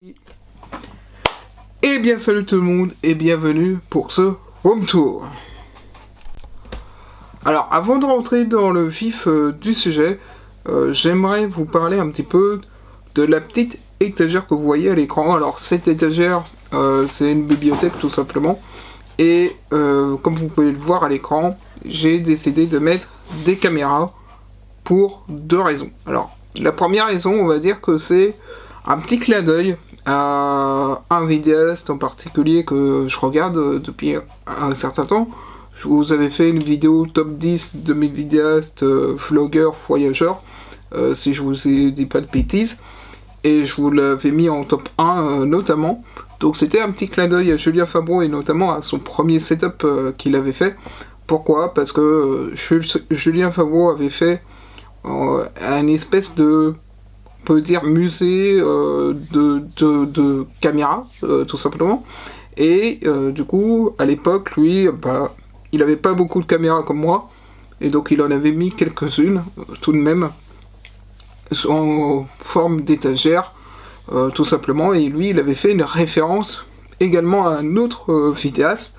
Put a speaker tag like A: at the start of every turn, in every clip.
A: Et bien salut tout le monde et bienvenue pour ce home tour. Alors avant de rentrer dans le vif du sujet, j'aimerais vous parler un petit peu de la petite étagère que vous voyez à l'écran. Alors cette étagère, c'est une bibliothèque tout simplement. Et comme vous pouvez le voir à l'écran, j'ai décidé de mettre des caméras pour deux raisons. Alors la première raison, on va dire que c'est un petit clin d'œil à un vidéaste en particulier que je regarde depuis un certain temps. Je vous avais fait une vidéo top 10 de mes vidéastes vlogueurs, voyageurs, si je vous dis pas de bêtises. Et je vous l'avais mis en top 1 notamment. Donc c'était un petit clin d'œil à Julien Fabreau et notamment à son premier setup qu'il avait fait. Pourquoi ? Parce que Julien Fabreau avait fait un espèce de, on peut dire, musée de caméras, tout simplement. Et du coup, à l'époque, lui, il avait pas beaucoup de caméras comme moi, et donc il en avait mis quelques-unes, tout de même, en forme d'étagère, tout simplement. Et lui, il avait fait une référence également à un autre vidéaste,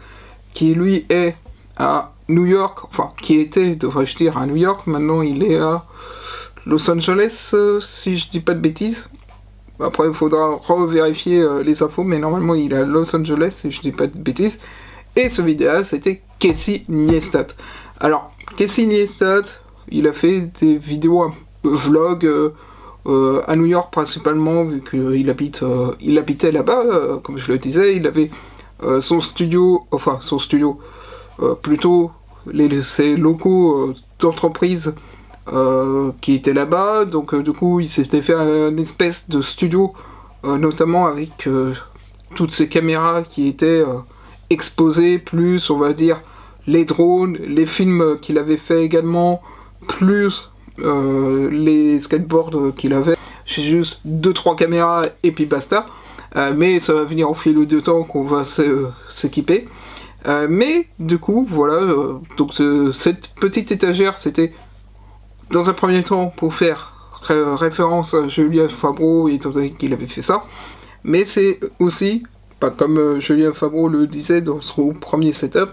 A: qui lui est à New York, enfin, qui était, devrais-je dire, à New York, maintenant il est à Los Angeles, si je dis pas de bêtises. Après, il faudra revérifier les infos, mais normalement, il est à Los Angeles, si je dis pas de bêtises. Et ce vidéaste, c'était Casey Neistat. Alors, Casey Neistat, il a fait des vidéos, vlogs à New York principalement, vu qu'il habitait là-bas, comme je le disais. Il avait son studio, plutôt ses locaux d'entreprise qui était là-bas, donc du coup il s'était fait une espèce de studio, notamment avec toutes ces caméras qui étaient exposées, plus on va dire les drones, les films qu'il avait fait également, plus les skateboards qu'il avait. J'ai juste 2-3 caméras et puis basta, mais ça va venir au fil du temps qu'on va s'équiper. Mais du coup voilà, donc cette petite étagère, c'était dans un premier temps pour faire référence à Julien Fabreau, étant donné qu'il avait fait ça, mais c'est aussi, comme Julien Fabreau le disait dans son premier setup,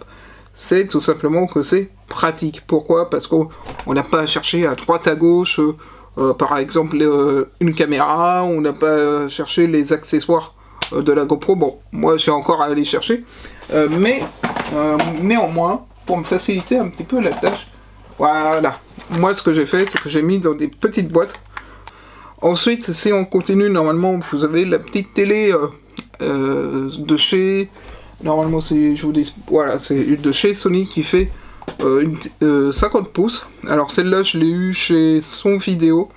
A: c'est tout simplement que c'est pratique. Pourquoi ? Parce qu'on n'a pas à chercher à droite à gauche, par exemple une caméra, on n'a pas à chercher les accessoires de la GoPro. Bon, moi j'ai encore à aller chercher, mais néanmoins, pour me faciliter un petit peu la tâche, voilà. Moi, ce que j'ai fait, c'est que j'ai mis dans des petites boîtes. Ensuite, si on continue, normalement, vous avez la petite télé de chez... Normalement, je vous dis... Voilà, c'est de chez Sony qui fait 50 pouces. Alors, celle-là, je l'ai eue chez Son Vidéo.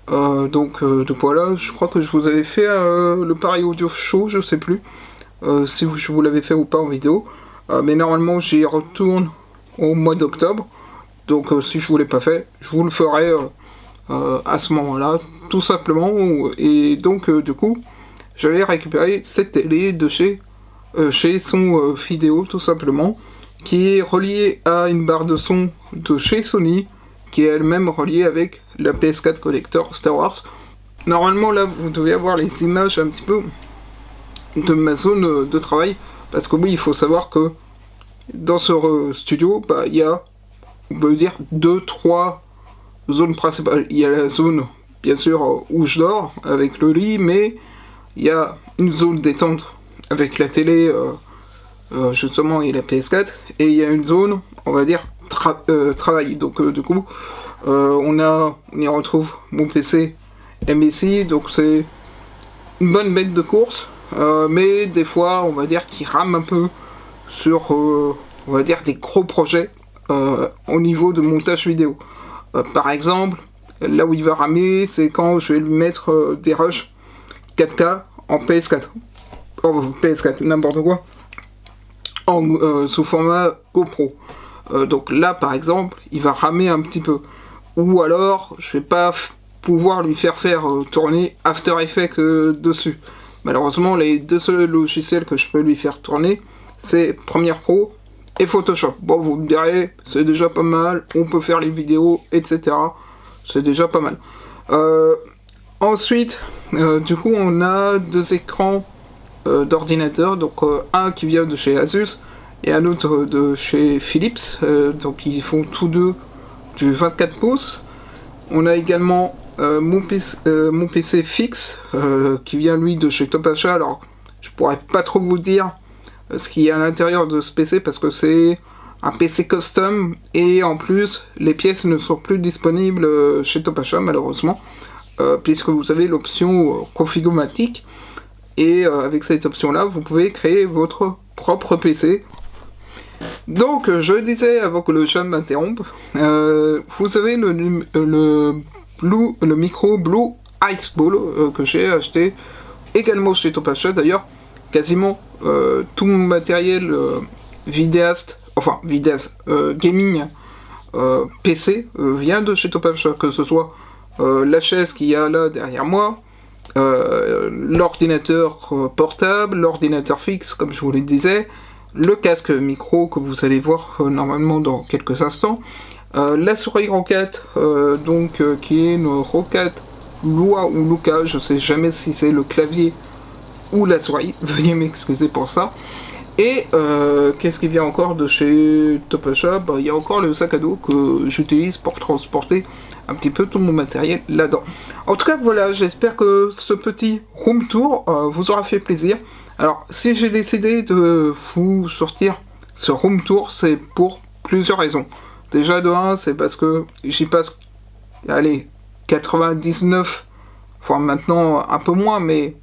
A: Donc voilà, je crois que je vous avais fait le Paris Audio Show, je sais plus. Si je vous l'avais fait ou pas en vidéo. Mais normalement, j'y retourne au mois d'octobre. Donc si je vous l'ai pas fait, je vous le ferai à ce moment-là, tout simplement. Et donc du coup, j'avais récupéré cette télé de chez Son Vidéo, tout simplement, qui est reliée à une barre de son de chez Sony, qui est elle-même reliée avec la PS4 Collector Star Wars. Normalement là, vous devez avoir les images un petit peu de ma zone de travail, parce que oui, il faut savoir que dans ce studio, il y a, on peut dire, 2-3 zones principales. Il y a la zone, bien sûr, où je dors, avec le lit, mais il y a une zone détente avec la télé, justement, et la PS4, et il y a une zone, on va dire, travail. Donc, du coup, on y retrouve mon PC MSI, donc c'est une bonne bête de course, mais des fois, on va dire, qu'il rame un peu sur, on va dire, des gros projets, au niveau de montage vidéo. Par exemple, là où il va ramer, c'est quand je vais lui mettre des rushs 4K en PS4. Oh, PS4, n'importe quoi. Sous format GoPro. Donc là, par exemple, il va ramer un petit peu. Ou alors, je vais pas pouvoir lui faire tourner After Effects dessus. Malheureusement, les deux seuls logiciels que je peux lui faire tourner, c'est Premiere Pro et Photoshop. Bon, vous me direz, c'est déjà pas mal, on peut faire les vidéos, etc. C'est déjà pas mal. Ensuite, Du coup, on a 2 écrans d'ordinateur, donc un qui vient de chez Asus et un autre de chez Philips, donc ils font tous deux du 24 pouces. On a également mon PC fixe qui vient lui de chez Topachat. Alors je pourrais pas trop vous dire ce qu'il y a à l'intérieur de ce PC parce que c'est un PC custom et en plus les pièces ne sont plus disponibles chez Topachat malheureusement, puisque vous avez l'option configumatique et avec cette option là vous pouvez créer votre propre PC. Donc je disais avant que le chat m'interrompe, vous avez le micro Blue Ice Ball que j'ai acheté également chez Topachat. D'ailleurs quasiment tout mon matériel vidéaste gaming PC vient de chez Topachat, que ce soit la chaise qu'il y a là derrière moi, l'ordinateur portable, l'ordinateur fixe comme je vous le disais, le casque micro que vous allez voir normalement dans quelques instants, la souris Rocat, qui est une Rocat Lua ou Luca, je sais jamais si c'est le clavier ou la souris, veuillez m'excuser pour ça. Et qu'est-ce qui vient encore de chez Topachat? Il y a encore le sac à dos que j'utilise pour transporter un petit peu tout mon matériel là-dedans. En tout cas, voilà, j'espère que ce petit room tour vous aura fait plaisir. Alors, si j'ai décidé de vous sortir ce room tour, c'est pour plusieurs raisons. Déjà, de 1, c'est parce que j'y passe, 99, enfin maintenant un peu moins, mais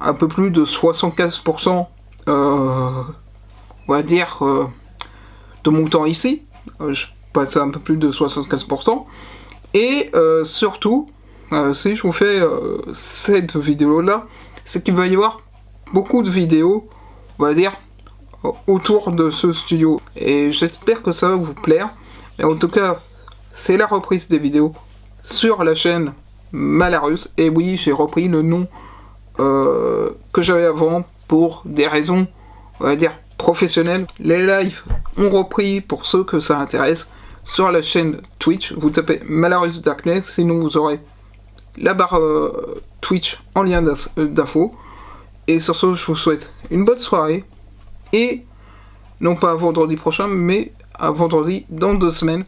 A: un peu plus de 75%, on va dire, de mon temps ici. Je passe un peu plus de 75%. Et surtout, si je vous fais cette vidéo-là, c'est qu'il va y avoir beaucoup de vidéos, on va dire, autour de ce studio. Et j'espère que ça va vous plaire. Et en tout cas, c'est la reprise des vidéos sur la chaîne Malarus. Et oui, j'ai repris le nom que j'avais avant pour des raisons, on va dire, professionnelles. Les lives ont repris pour ceux que ça intéresse sur la chaîne Twitch. Vous tapez Malarus Darkness, sinon vous aurez la barre Twitch en lien d'info. Et sur ce, je vous souhaite une bonne soirée. Et non pas à vendredi prochain, mais à vendredi dans 2 semaines